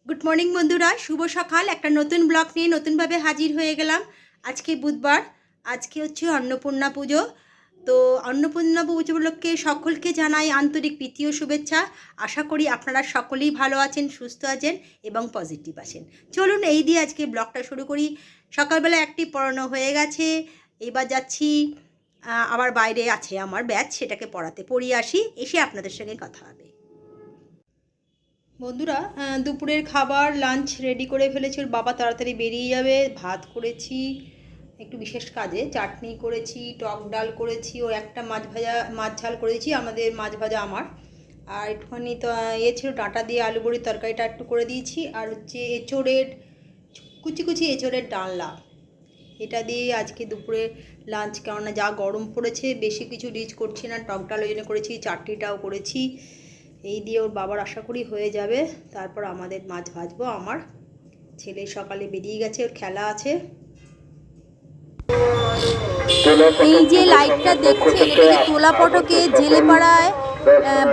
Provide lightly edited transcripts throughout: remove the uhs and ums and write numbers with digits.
Good morning বন্ধুরা, শুভ সকাল। একটা নতুন ব্লগ নিয়ে নতুনভাবে হাজির হয়ে গেলাম। আজকে বুধবার, আজকে হচ্ছে অন্নপূর্ণা পুজো। তো অন্নপূর্ণা পুজো উপলক্ষে সকলকে জানাই আন্তরিক প্রীতি ও শুভেচ্ছা। আশা করি আপনারা সকলেই ভালো আছেন, সুস্থ আছেন এবং পজিটিভ আছেন। চলুন এই দিয়ে আজকে ব্লগটা শুরু করি। সকালবেলা একটি পড়ানো হয়ে গেছে, এবার যাচ্ছি আবার বাইরে আছে আমার ব্যাচ, সেটাকে পড়িয়ে আসি, এসে আপনাদের সঙ্গে কথা হবে। বন্ধুরা, দুপুরের খাবার লাঞ্চ রেডি করে ফেলেছি। ওর বাবা তাড়াতাড়ি বেরিয়ে যাবে। ভাত করেছি একটু বিশেষ কাজে, চাটনি করেছি, টক ডাল করেছি, ও একটা মাছ ঝাল করেছি। আমাদের মাছ ভাজা আমার, আর একটুখানি তো ছিল ডাঁটা দিয়ে আলু বড়ির তরকারিটা একটু করে দিয়েছি। আর হচ্ছে এঁচোড়ের কুচি কুচি এঁচোড়ের ডালনা, এটা দিয়ে আজকে দুপুরে লাঞ্চ। কেননা যা গরম পড়েছে, বেশি কিছু রিচ করছি না, টক ডাল ওই জন্য করেছি, চাটনিটাও করেছি। এই দিয়ে ওর বাবার আশা করি হয়ে যাবে। তারপর আমাদের মাছ ভাজবো। আমার ছেলে সকালে বেরিয়ে গেছে, ওর খেলা আছে। এই যে লাইটটা দেখছেন, এটা যে তোলা পটকে জেলেপাড়ায়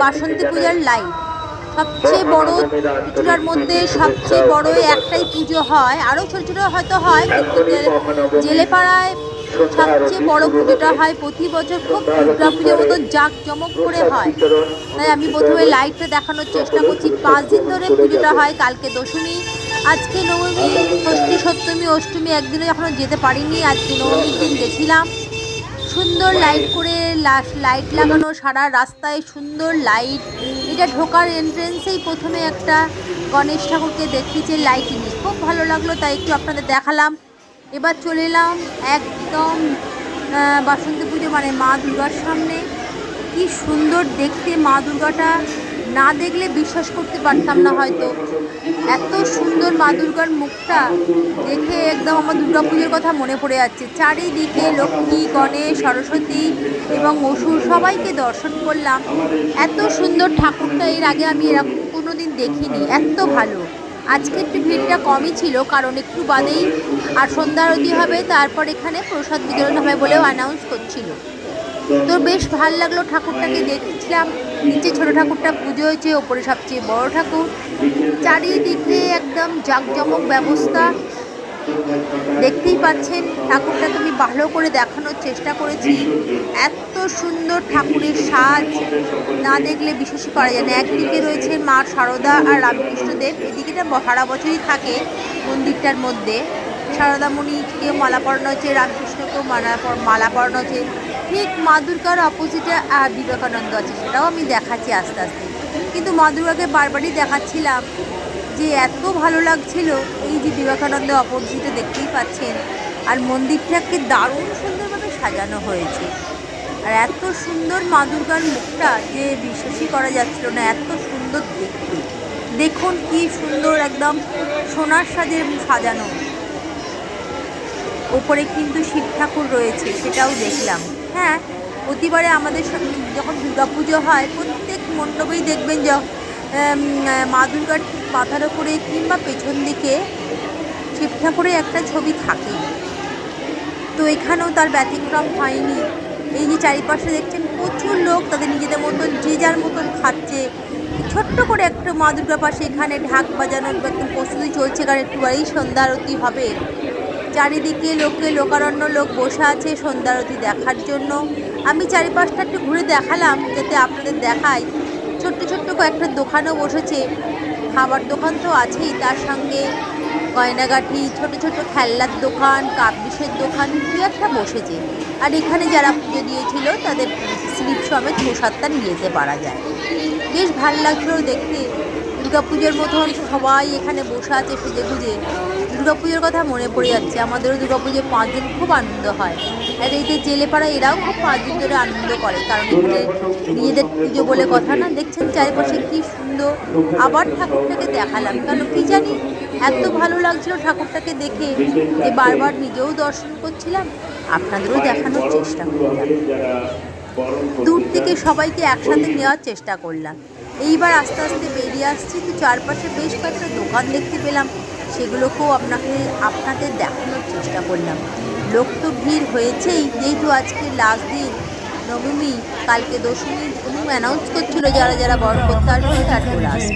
বাসন্তী পূজার লাইট। সবচেয়ে বড় চূড়ার মধ্যে সবচেয়ে বড় একটাই পুজো হয়, আরও ছোটো ছোটো হয়তো হয়, কিন্তু জেলেপাড়ায় সবচেয়ে বড় পুজোটা হয় প্রতি বছর। খুব দুর্গা পুজোর মতো জাঁকজমক করে হয়। তাই আমি প্রথমে লাইটটা দেখানোর চেষ্টা করছি। 5 দিন ধরে পুজোটা হয়। কালকে দশমী, আজকে নবমী, ষষ্ঠী, সপ্তমী, অষ্টমী। একদিনে এখনও যেতে পারিনি, আজকে নবমীর দিন গেছিলাম। সুন্দর লাইট করে, লাইট লাগানো সারা রাস্তায়, সুন্দর লাইট। এটা ঢোকার এন্ট্রেন্সেই প্রথমে একটা গণেশ ঠাকুরকে দেখিয়েছে লাইটিং, খুব ভালো লাগলো, তাই একটু আপনাদের দেখালাম। এবার চলে এলাম একদম বাসন্তী পুজো মানে মা দুর্গার সামনে। কি সুন্দর দেখতে মা দুর্গাটা, না দেখলে বিশ্বাস করতে পারতাম না হয়তো। এত সুন্দর মা দুর্গার মুখটা দেখে একদম আমার দুর্গা পুজোর কথা মনে পড়ে যাচ্ছে। চারিদিকে লক্ষ্মী, গণেশ, সরস্বতী এবং অসুর সবাইকে দর্শন করলাম। এত সুন্দর ঠাকুরটা এর আগে আমি এরকম কোনো দিন দেখিনি, এত ভালো। আজকে একটু ভিড়টা কমই ছিল, কারণ একটু বাদেই আর সন্ধ্যা আরতি হবে, তারপর এখানে প্রসাদ বিতরণ হবে বলেও অ্যানাউন্স করছিল। তো বেশ ভাল লাগলো, ঠাকুরটাকে দেখছিলাম। নিচে ছোটো ঠাকুরটা পুজো হয়েছে, ওপরে সবচেয়ে বড় ঠাকুর। চারিদিকে একদম জাঁকজমক ব্যবস্থা, দেখতেই পাচ্ছেন। ঠাকুরটাকে আমি ভালো করে দেখানোর চেষ্টা করেছি। এত সুন্দর ঠাকুরের সাজ, না দেখলে বিশ্বাসই করা যায় না। একদিকে রয়েছে মা শারদা আর রামকৃষ্ণদেব, এদিকেটা সারা বছরই থাকে মন্দিরটার মধ্যে। শারদামণিকেও মালা পরানো হচ্ছে, রামকৃষ্ণকেও মালা পরানো হচ্ছে। ঠিক মা দুর্গার অপোজিটে বিবেকানন্দ আছে, সেটাও আমি দেখাচ্ছি আস্তে আস্তে। কিন্তু মা দুর্গাকে বারবারই দেখাচ্ছিলাম যে এত ভালো লাগছিল। এই যে বিবেকানন্দ অপোজিটে দেখতেই পাচ্ছেন। আর মন্দিরটাকে দারুণ সুন্দরভাবে সাজানো হয়েছে। আর এত সুন্দর মা দুর্গার মুখটা যে বিশ্বাসই করা যাচ্ছিল না, এত সুন্দর দেখতে। দেখুন কি সুন্দর, একদম সোনার সাজে সাজানো। ওপরে কিন্তু শিব ঠাকুর রয়েছে, সেটাও দেখলাম। হ্যাঁ, প্রতিবারে আমাদের যখন দুর্গাপুজো হয়, প্রত্যেক মণ্ডপেই দেখবেন যে মা দুর্গার মাথার ওপরে কিংবা পেছন দিকে শিব ঠাকুরের একটা ছবি থাকেই। তো এখানেও তার ব্যতিক্রম হয়নি। এই যে চারিপাশে দেখছেন প্রচুর লোক তাদের নিজেদের মতন যে যার মতন খাচ্ছে। ছোট্ট করে একটা মা দুর্গার পাশে এখানে ঢাক বাজানোর একদম প্রস্তুতি চলছে, কারণ একটু বাড়ি সন্ধ্যা আরতি হবে। চারিদিকে লোকারণ্য, লোক বসে আছে সন্ধ্যা আরতি দেখার জন্য। আমি চারিপাশটা একটু ঘুরে দেখালাম যাতে আপনাদের দেখাই। ছোট্ট ছোট্ট কয়েকটা দোকানও বসেছে, খাবার দোকান তো আছেই, তার সঙ্গে গয়নাগাঠি, ছোট ছোট খেলনার দোকান, কাপ ডিশের দোকান দু একটা বসেছে। আর এখানে যারা পুজো দিয়েছিল তাদের স্লিপ সমেত প্রসাদটা নিয়ে যেতে পারা যায়। বেশ ভালো লাগছিল দেখতে। দুর্গাপুজোর মতন সবাই এখানে বসে আছে সেজে গুজে। দুর্গাপুজোর কথা মনে পড়ে যাচ্ছে। আমাদেরও দুর্গাপুজোর 5 দিন খুব আনন্দ হয়। আর এই যে জেলেপাড়া, এরাও খুব 5 দিন ধরে আনন্দ করে, কারণ এখানে নিজেদের পুজো বলে কথা না। দেখছেন চারিপাশে কি সুন্দর। আবার ঠাকুরটাকে দেখালাম, কেন কি জানি এত ভালো লাগছিল ঠাকুরটাকে দেখে যে বারবার নিজেও দর্শন করছিলাম, আপনাদেরও দেখানোর চেষ্টা করলাম। দূর থেকে সবাইকে একসাথে নেওয়ার চেষ্টা করলাম। এইবার আস্তে আস্তে বেরিয়ে আসছি, তো চারপাশে বেশ কয়েকটা দোকান দেখতে পেলাম, সেগুলোকেও আপনাদের দেখানোর চেষ্টা করলাম। লোক তো ভিড় হয়েছেই, যেহেতু আজকে লাস্ট দিন, নবমী, কালকে দশমী এবং অ্যানাউন্স করছিল যারা যারা বর করতে আসবে তারপর আসবে।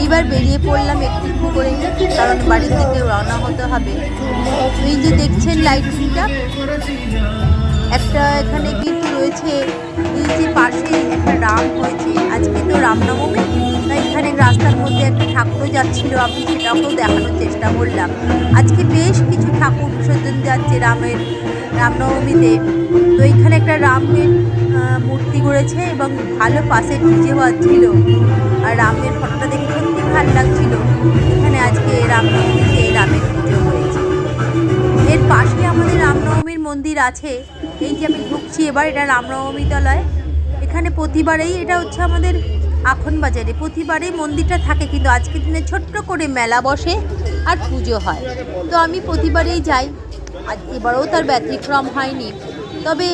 এইবার বেরিয়ে পড়লাম একটু একটু করে, কারণ বাড়ির দিকে রওনা হতে হবে। এই যে দেখছেন লাইটিংটা, একটা এখানে কিন্তু রয়েছে, এই যে পাশে একটা রাম হয়েছে, আজকে তো রামনবমী, তাই এখানে রাস্তার মধ্যে একটা ঠাকুরও যাচ্ছিল, আমি সেটাকেও দেখানোর চেষ্টা করলাম। আজকে বেশ কিছু ঠাকুর বিসর্জন যাচ্ছে রামনবমীতে। তো এখানে একটা রামের মূর্তি করেছে এবং ভালো পাশে ডিজে বাজছিল, আর রামের ফটোটা দেখে সত্যি ভালো লাগছিল। এখানে আজকে রামনবমীতে রামের পুজো হয়েছে। এর পাশে আমাদের রামনবমীর মন্দির আছে। এই যে আমি ঢুকছি এবার, এটা রামনবমী তলায়। এখানে প্রতিবারেই, এটা হচ্ছে আমাদের আখন বাজারে, প্রতিবারেই মন্দিরটা থাকে, কিন্তু আজকের দিনে ছোট্ট করে মেলা বসে আর পুজো হয়। তো আমি প্রতিবারেই যাই, আজ এবারেও তার ব্যতিক্রম হয়নি। তবে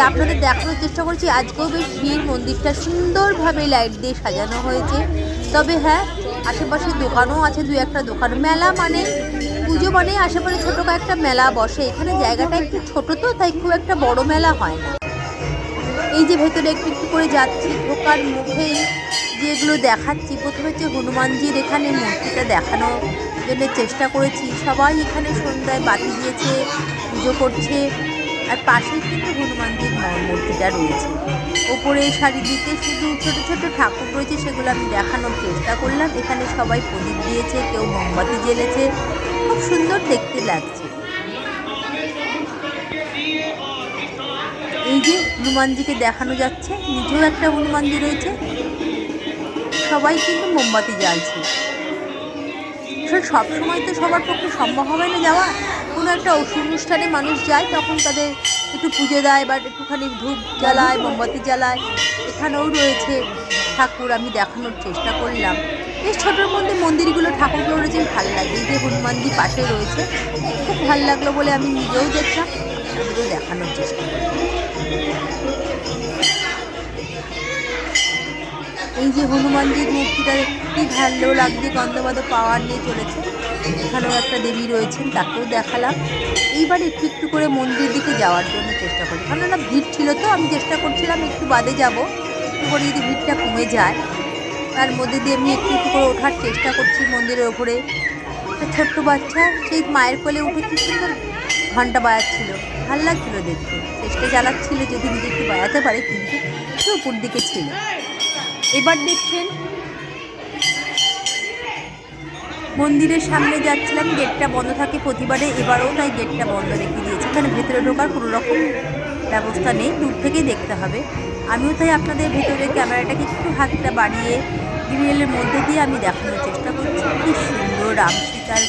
আপনাদের দেখানোর চেষ্টা করছি, আজকেও বেশ ভিড়, মন্দিরটা সুন্দরভাবে লাইট দিয়ে সাজানো হয়েছে। তবে হ্যাঁ, আশেপাশে দোকানও আছে, দু একটা দোকান। মেলা মানে পুজো মানে আশেপাশে ছোটো কয়েকটা মেলা বসে। এখানে জায়গাটা একটু ছোটো তো, তাই খুব একটা বড় মেলা হয় না। এই যে ভেতরে একটু একটু করে যাচ্ছি, ঢোকার মুখেই যেগুলো দেখাচ্ছি, প্রথমে হচ্ছে হনুমানজির এখানে মূর্তিটা দেখানোর জন্য চেষ্টা করেছি। সবাই এখানে সন্ধ্যায় বাতি দিয়েছে, পুজো করছে, আর পাশেই কিন্তু হনুমানজির মূর্তিটা রয়েছে। ওপরে চারিদিকে শুধু ছোট ছোট ঠাকুর রয়েছে, সেগুলো আমি দেখানোর চেষ্টা করলাম। এখানে সবাই প্রদীপ দিয়েছে, কেউ মোমবাতি জ্বেলেছে, খুব সুন্দর দেখতে লাগছে। এই যে হনুমানজিকে দেখানো যাচ্ছে, নিচেও একটা হনুমানজি রয়েছে, সবাই কিন্তু মোমবাতি জ্বালছে। সবসময় তো সবার পক্ষে সম্ভব হবে না যাওয়া, কোনো একটা অনুষ্ঠানে মানুষ যায়, তখন তাদের একটু পুজো দেয় বা একটুখানি ধূপ জ্বালায়, মোমবাতি জ্বালায়। এখানেও রয়েছে ঠাকুর, আমি দেখানোর চেষ্টা করলাম। বেশ ছোটোর মধ্যে মন্দিরগুলো, ঠাকুরগুলো রয়েছে, ভালো লাগে। এই যে হনুমানজি পাশে রয়েছে, খুব ভালো লাগলো বলে আমি নিজেও দেখলাম, আপনাদেরও দেখানোর চেষ্টা করলাম। এই যে হনুমানজির মূর্তিটা কি ভালো লাগছে, গন্ধবাদ পাওয়ার নিয়ে চলেছে। এখানেও একটা দেবী রয়েছেন, তাকেও দেখালাম। এইবার একটু একটু করে মন্দির দিকে যাওয়ার জন্য চেষ্টা করি, কারণ না ভিড় ছিল তো, আমি চেষ্টা করছিলাম একটু বাদে যাব, একটু করে যদি ভিড়টা কমে যায়। তার মধ্যে দিয়ে আমি একটু একটু করে ওঠার চেষ্টা করছি মন্দিরের ওপরে। একটা ছোট্ট বাচ্চা সেই মায়ের কোলে উঠে কি সুন্দর ঘন্টা বাজাচ্ছিল, ভাল লাগছিল দেখতে। চেষ্টা চালাচ্ছিল যদি নিজে একটু বাজাতে পারে, কিন্তু একটু উপর দিকে ছিল। এবার দেখছেন মন্দিরের সামনে যাচ্ছিলাম, গেটটা বন্ধ থাকে প্রতিবারে, এবারেও তাই গেটটা বন্ধ রেখে দিয়েছে। এখানে ভেতরে ঢোকার কোনো রকম ব্যবস্থা নেই, দূর থেকেই দেখতে হবে। আমিও তাই আপনাদের ভেতরে ক্যামেরাটাকে একটু হাতটা বাড়িয়ে গ্রিলের মধ্যে দিয়ে আমি দেখানোর চেষ্টা করছি। কি সুন্দর রাম সীতার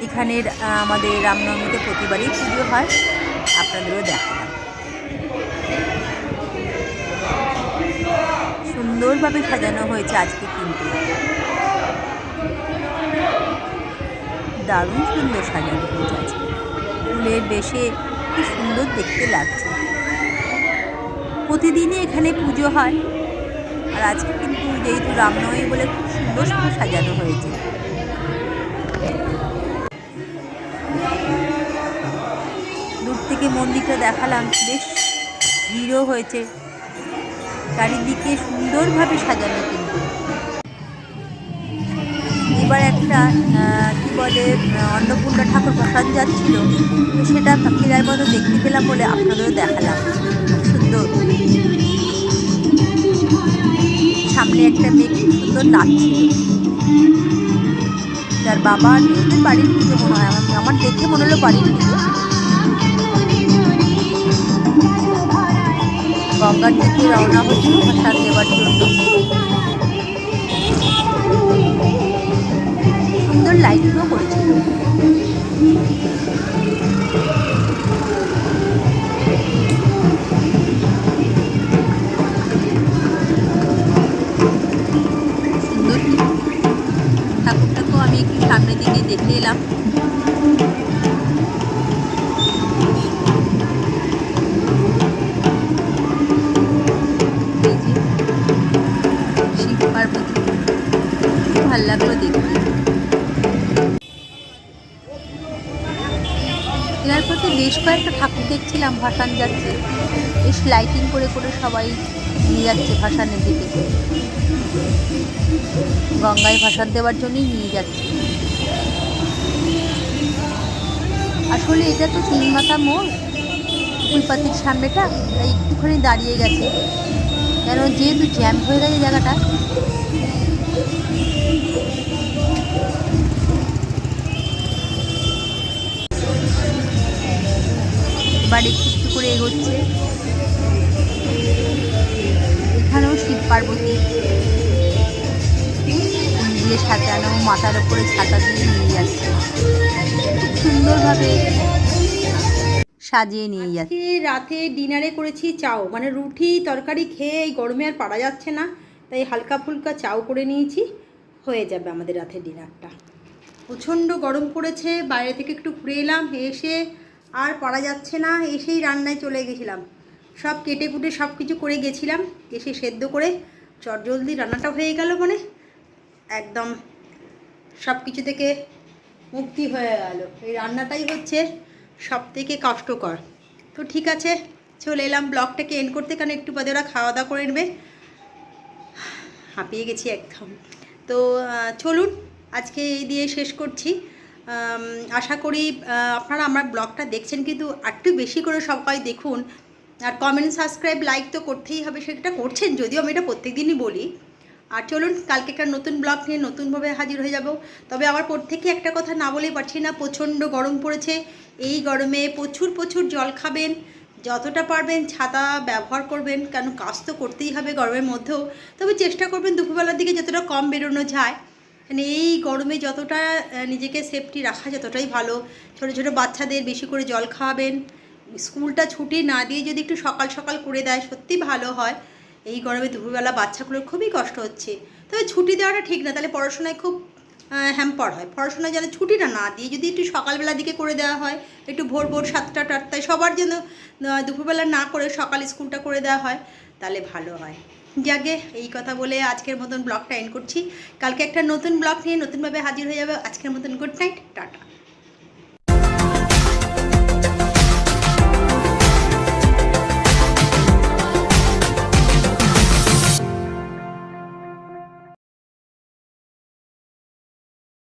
এখানের আমাদের রামনবমীতে প্রতিবারই পুজো হয়, আপনাদেরও দেখালাম। সুন্দরভাবে সাজানো হয়েছে আজকে, কিন্তু দারুণ সুন্দর সাজানো হয়েছে আজকে, ফুলের বেশে কি সুন্দর দেখতে লাগছে। প্রতিদিনই এখানে পুজো হয়, আর আজকে কিন্তু যেহেতু রামনবমী বলে খুব সুন্দর সুন্দর সাজানো হয়েছে। দূর থেকে মন্দিরটা দেখালাম, বেশ ভিড়ও হয়েছে, চারিদিকে সুন্দরভাবে সাজানো। কিন্তু এবার একটা কি বলে অন্নপূর্ণা ঠাকুর বসান যাচ্ছিল, তো সেটা ফেরার মতো দেখতে পেলাম বলে আপনাদেরও দেখালাম। খুব সুন্দর, সামনে একটা মেয়ে খুব সুন্দর নাচছিল, তার বাবা ওদের বাড়ির পুজো মনে হয়, আমার দেখে মনে হলো বাড়ির পুজো। গঙ্গার দিকে রওনা হচ্ছে প্রসাদ দেওয়ার জন্য। সুন্দর লাইটিংও করেছিল। সুন্দর ঠাকুরটাকেও আমি একটু সামনের দিকে দেখে এলাম। শিব পার্বতী, খুব ভালো লাগলো দেখতে। এরপর বেশ কয়েকটা ঠাকুর দেখছিলাম ভাসান যাচ্ছে, বেশ লাইটিং করে করে সবাই নিয়ে যাচ্ছে ভাসানের দিকে, গঙ্গায় ভাসান দেওয়ার জন্যই নিয়ে যাচ্ছে। আসলে এটা তো 3 মাথা মোড়, ফুলপাতির সামনেটা, তাই একটুখানি দাঁড়িয়ে গেছে, কেন যেহেতু জ্যাম হয়ে গেছে জায়গাটা। এবার একটু একটু করে এগোচ্ছে। এখানেও শিব পার্বতী ফুল দিয়ে সাজানো, মাথার উপরে ছাতা দিয়ে নিয়ে যাচ্ছে, খুব সুন্দরভাবে সাজিয়ে নিয়ে যাচ্ছে। রাতে ডিনারে করেছি চাও, মানে রুটি তরকারি খেয়ে এই গরমে আর পারা যাচ্ছে না, তাই হালকা ফুলকা চাও করে নিয়েছি, হয়ে যাবে আমাদের রাতের ডিনারটা। প্রচণ্ড গরম পড়েছে, বাইরে থেকে একটু ঘুরে এলাম, এসে আর পারা যাচ্ছে না, এসেই রান্নায় চলে গেছিলাম, সব কেটে কুটে সব কিছু করে গেছিলাম, এসে সেদ্ধ করে চটজলদি রান্নাটা হয়ে গেল, মানে একদম সব কিছু থেকে মুক্তি হয়ে গেল। এই রান্নাটাই হচ্ছে সব থেকে কষ্টকর। তো ঠিক আছে, চলে এলাম ব্লগটাকে এন্ড করতে, কারণ একটু বাদে ওরা খাওয়া দাওয়া করে নেবে, হাঁপিয়ে গেছি একদম। তো চলুন আজকে এই দিয়ে শেষ করছি। আশা করি আপনারা আমার ব্লগটা দেখছেন, কিন্তু একটু বেশি করে সবাই দেখুন, আর কমেন্ট সাবস্ক্রাইব লাইক তো করতেই হবে, সেটা করছেন যদিও আমি এটা প্রত্যেক দিনই বলি। আর চলুন কালকে একটা নতুন ব্লগ নিয়ে নতুনভাবে হাজির হয়ে যাব। তবে আবার প্রত্যেকে একটা কথা না বলেই পারছি না, প্রচণ্ড গরম পড়েছে, এই গরমে প্রচুর প্রচুর জল খাবেন, যতটা পারবেন ছাতা ব্যবহার করবেন, কারণ কাজ তো করতেই হবে গরমের মধ্যেও। তবে চেষ্টা করবেন দুপুরবেলার দিকে যতটা কম বেরোনো যায়, মানে এই গরমে যতটা নিজেকে সেফটি রাখা যতটাই ভালো। ছোটো ছোটো বাচ্চাদের বেশি করে জল খাওয়াবেন, স্কুলটা ছুটি না দিয়ে যদি একটু সকাল সকাল করে দেয় সত্যি ভালো হয়। এই গরমে দুপুরবেলা বাচ্চাগুলোর খুবই কষ্ট হচ্ছে, তবে ছুটি দেওয়াটা ঠিক না, তাহলে পড়াশোনায় খুব হ্যাম্পার হয়। পড়াশোনায় যেন ছুটিটা না দিয়ে যদি একটু সকালবেলার দিকে করে দেওয়া হয়, একটু ভোর ভোর 7টা 8টায় সবার জন্য দুপুরবেলা না করে সকাল স্কুলটা করে দেওয়া হয়, তাহলে ভালো হয়। যাকে এই কথা বলে আজকের মতন ব্লগটা এন্ড করছি, কালকে একটা নতুন ব্লগ নিয়ে নতুনভাবে হাজির হয়ে যাবে। আজকের মতন গুড নাইট, টাটা।